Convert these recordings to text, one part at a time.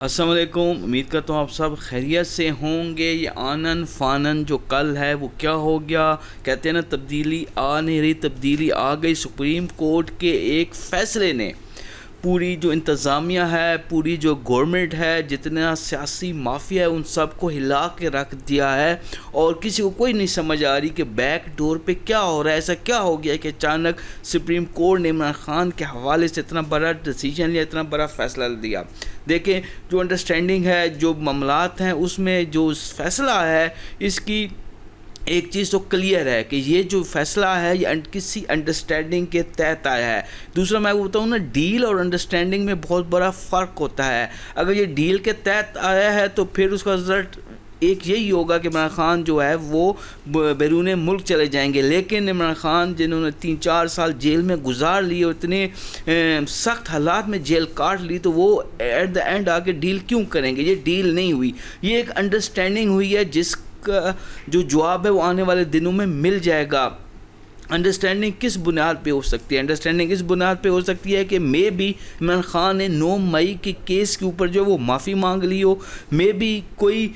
السلام علیکم، امید کرتا ہوں آپ سب خیریت سے ہوں گے۔ یہ آنن فانن جو کل ہے وہ کیا ہو گیا، کہتے ہیں نا تبدیلی آ نہیں رہی، تبدیلی آ گئی۔ سپریم کورٹ کے ایک فیصلے نے پوری جو انتظامیہ ہے، پوری جو گورنمنٹ ہے، جتنا سیاسی مافیا ہے، ان سب کو ہلا کے رکھ دیا ہے، اور کسی کو کوئی نہیں سمجھ آ رہی کہ بیک ڈور پہ کیا ہو رہا ہے۔ ایسا کیا ہو گیا کہ اچانک سپریم کورٹ نے عمران خان کے حوالے سے اتنا بڑا ڈیسیجن لیا، اتنا بڑا فیصلہ دیا۔ دیکھیں، جو انڈرسٹینڈنگ ہے، جو معاملات ہیں، اس میں جو فیصلہ ہے، اس کی ایک چیز تو کلیئر ہے کہ یہ جو فیصلہ ہے یہ کسی انڈرسٹینڈنگ کے تحت آیا ہے۔ دوسرا میں وہ بتاؤں نا، ڈیل اور انڈرسٹینڈنگ میں بہت بڑا فرق ہوتا ہے۔ اگر یہ ڈیل کے تحت آیا ہے تو پھر اس کا رزلٹ ایک یہی ہوگا کہ عمران خان جو ہے وہ بیرون ملک چلے جائیں گے، لیکن عمران خان جنہوں نے 3-4 سال جیل میں گزار لی اور اتنے سخت حالات میں جیل کاٹ لی، تو وہ ایٹ دا اینڈ آ کے ڈیل کیوں کریں گے؟ یہ ڈیل نہیں ہوئی، یہ ایک انڈرسٹینڈنگ ہوئی ہے، جس کا جو جواب ہے وہ آنے والے دنوں میں مل جائے گا۔ انڈرسٹینڈنگ کس بنیاد پہ ہو سکتی ہے؟ انڈرسٹینڈنگ اس بنیاد پہ ہو سکتی ہے کہ مے بی عمران خان نے 9 مئی کے کیس کے اوپر جو وہ معافی مانگ لی ہو، مے بی کوئی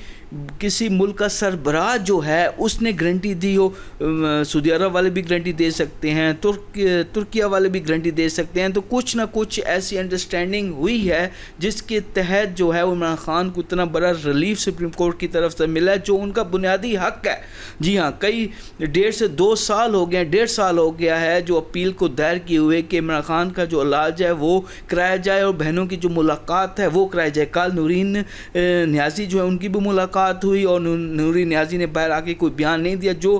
کسی ملک کا سربراہ جو ہے اس نے گارنٹی دی ہو، سعودی عرب والے بھی گارنٹی دے سکتے ہیں، ترکیہ والے بھی گارنٹی دے سکتے ہیں، تو کچھ نہ کچھ ایسی انڈرسٹینڈنگ ہوئی ہے جس کے تحت جو ہے عمران خان کو اتنا بڑا ریلیف سپریم کورٹ کی طرف سے ملا ہے، جو ان کا بنیادی حق ہے۔ جی ہاں، کئی 1.5 سے 2 سال ہو گئے، 1.5 سال ہو گیا ہے جو اپیل کو دائر کیے ہوئے کہ عمران خان کا جو علاج ہے وہ کرایا جائے اور بہنوں کی جو ملاقات ہے وہ کرائی جائے۔ کل نورین نیازی جو ہے ان کی بھی ملاقات ہوئی، اور نورین نیازی نے باہر آ کے کوئی بیان نہیں دیا، جو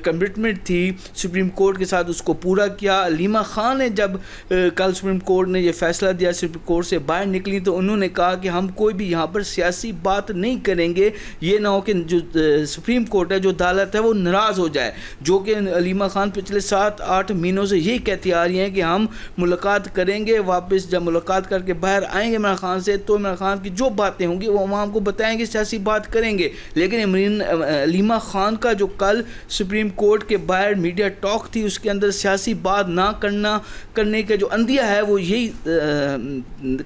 کمٹمنٹ تھی سپریم کورٹ کے ساتھ اس کو پورا کیا۔ علیمہ خان نے جب کل سپریم کورٹ نے یہ فیصلہ دیا، سپریم کورٹ سے باہر نکلی، تو انہوں نے کہا کہ ہم کوئی بھی یہاں پر سیاسی بات نہیں کریں گے، یہ نہ ہو کہ جو سپریم کورٹ ہے، جو عدالت ہے، وہ ناراض ہو جائے، جو کہ علیمہ خان پچھلے 7-8 مہینوں سے یہی کہتی آ رہی ہیں کہ ہم ملاقات کریں گے، واپس جب ملاقات کر کے باہر آئیں گے عمران خان سے تو عمران خان کی جو باتیں ہوں گی وہ عوام کو بتائیں گے، سیاسی بات کریں گے۔ لیکن علیمہ خان کا جو کل سپریم کورٹ کے باہر میڈیا ٹاک تھی، اس کے اندر سیاسی بات نہ کرنے کا جو اندیہ ہے وہ یہی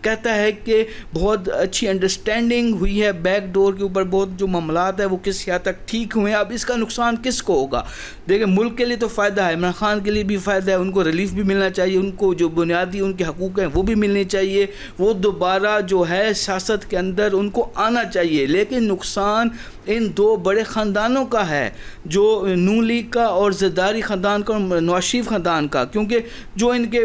کہتا ہے کہ بہت اچھی انڈرسٹینڈنگ ہوئی ہے بیک ڈور کے اوپر، بہت جو معاملات ہے وہ کس حد تک ٹھیک ہوئے ہیں۔ اب اس کا نقصان کس کو ہوگا؟ دیکھیں، ملک کے لیے تو فائدہ ہے، عمران خان کے لیے بھی فائدہ ہے، ان کو ریلیف بھی ملنا چاہیے، ان کو جو بنیادی ان کے حقوق ہیں وہ بھی ملنے چاہیے، وہ دوبارہ جو ہے سیاست کے اندر ان کو آنا چاہیے۔ لیکن نقصان ان 2 بڑے خاندانوں کا ہے، جو نون لیگ کا اور زرداری خاندان کا اور نواز شریف خاندان کا، کیونکہ جو ان کے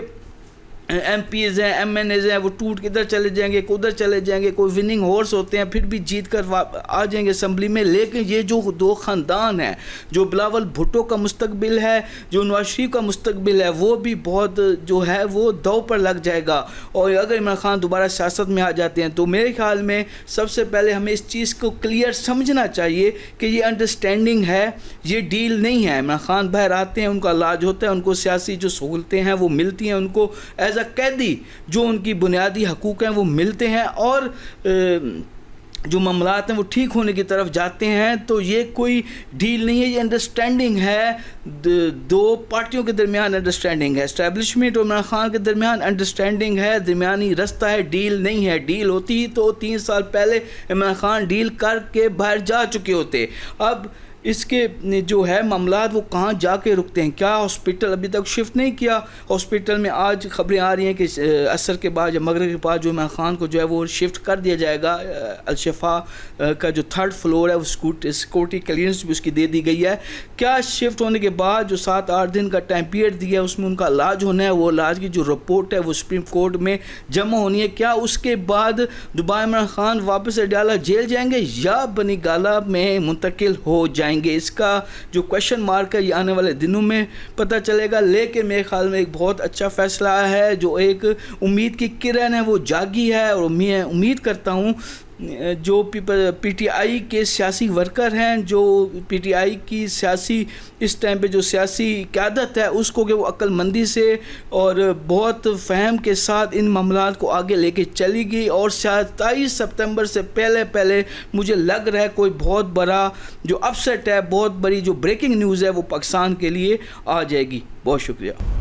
ایم پیز ہیں، ایم این ایز ہیں، وہ ٹوٹ کے ادھر چلے جائیں گے، ادھر چلے جائیں گے، کوئی وننگ ہورس ہوتے ہیں پھر بھی جیت کر آ جائیں گے اسمبلی میں۔ لیکن یہ جو 2 خاندان ہیں، جو بلاول بھٹو کا مستقبل ہے، جو نواز شریف کا مستقبل ہے، وہ بھی بہت جو ہے وہ دو پر لگ جائے گا۔ اور اگر عمران خان دوبارہ سیاست میں آ جاتے ہیں تو میرے خیال میں سب سے پہلے ہمیں اس چیز کو کلیئر سمجھنا چاہیے کہ یہ انڈرسٹینڈنگ ہے، یہ ڈیل نہیں ہے۔ عمران خان باہر آتے ہیں، ان کا علاج ہوتا ہے، ان کو سیاسی جو سہولتیں ہیں وہ ملتی ہیں، ان کو ایز قیدی جو ان کی بنیادی حقوق ہیں وہ ملتے ہیں، اور جو معاملات ہیں وہ ٹھیک ہونے کی طرف جاتے ہیں۔ تو یہ کوئی ڈیل نہیں ہے، یہ انڈرسٹینڈنگ ہے، 2 پارٹیوں کے درمیان انڈرسٹینڈنگ ہے، اسٹیبلشمنٹ اور عمران خان کے درمیان انڈرسٹینڈنگ ہے، درمیانی رستہ ہے، ڈیل نہیں ہے۔ ڈیل ہوتی تو 3 سال پہلے عمران خان ڈیل کر کے باہر جا چکے ہوتے۔ اب اس کے جو ہے معاملات وہ کہاں جا کے رکتے ہیں؟ کیا ہاسپٹل ابھی تک شفٹ نہیں کیا؟ ہاسپٹل میں آج خبریں آ رہی ہیں کہ عصر کے بعد یا مغرب کے بعد جو عمران خان کو جو ہے وہ شفٹ کر دیا جائے گا۔ الشفا کا جو 3rd فلور ہے وہ سیکورٹی کلیئرنس بھی اس کی دے دی گئی ہے۔ کیا شفٹ ہونے کے بعد جو 7-8 دن کا ٹائم پیریڈ دیا ہے اس میں ان کا علاج ہونا ہے، وہ علاج کی جو رپورٹ ہے وہ سپریم کورٹ میں جمع ہونی ہے۔ کیا اس کے بعد دوبارہ عمران خان واپس اڈیالہ جیل جائیں گے یا بنی گالہ میں منتقل ہو جائیں گے؟ اس کا جو کویشچن مارک ہے یہ آنے والے دنوں میں پتہ چلے گا۔ لیکن میرے خیال میں ایک بہت اچھا فیصلہ ہے، جو ایک امید کی کرن ہے وہ جاگی ہے، اور امید کرتا ہوں جو پی ٹی آئی کے سیاسی ورکر ہیں، جو پی ٹی آئی کی سیاسی اس ٹائم پہ جو سیاسی قیادت ہے اس کو کہ وہ عقل مندی سے اور بہت فہم کے ساتھ ان معاملات کو آگے لے کے چلی گئی، اور 27 سپتمبر سے پہلے مجھے لگ رہا ہے کوئی بہت بڑا جو اپ سیٹ ہے، بہت بڑی جو بریکنگ نیوز ہے وہ پاکستان کے لیے آ جائے گی۔ بہت شکریہ۔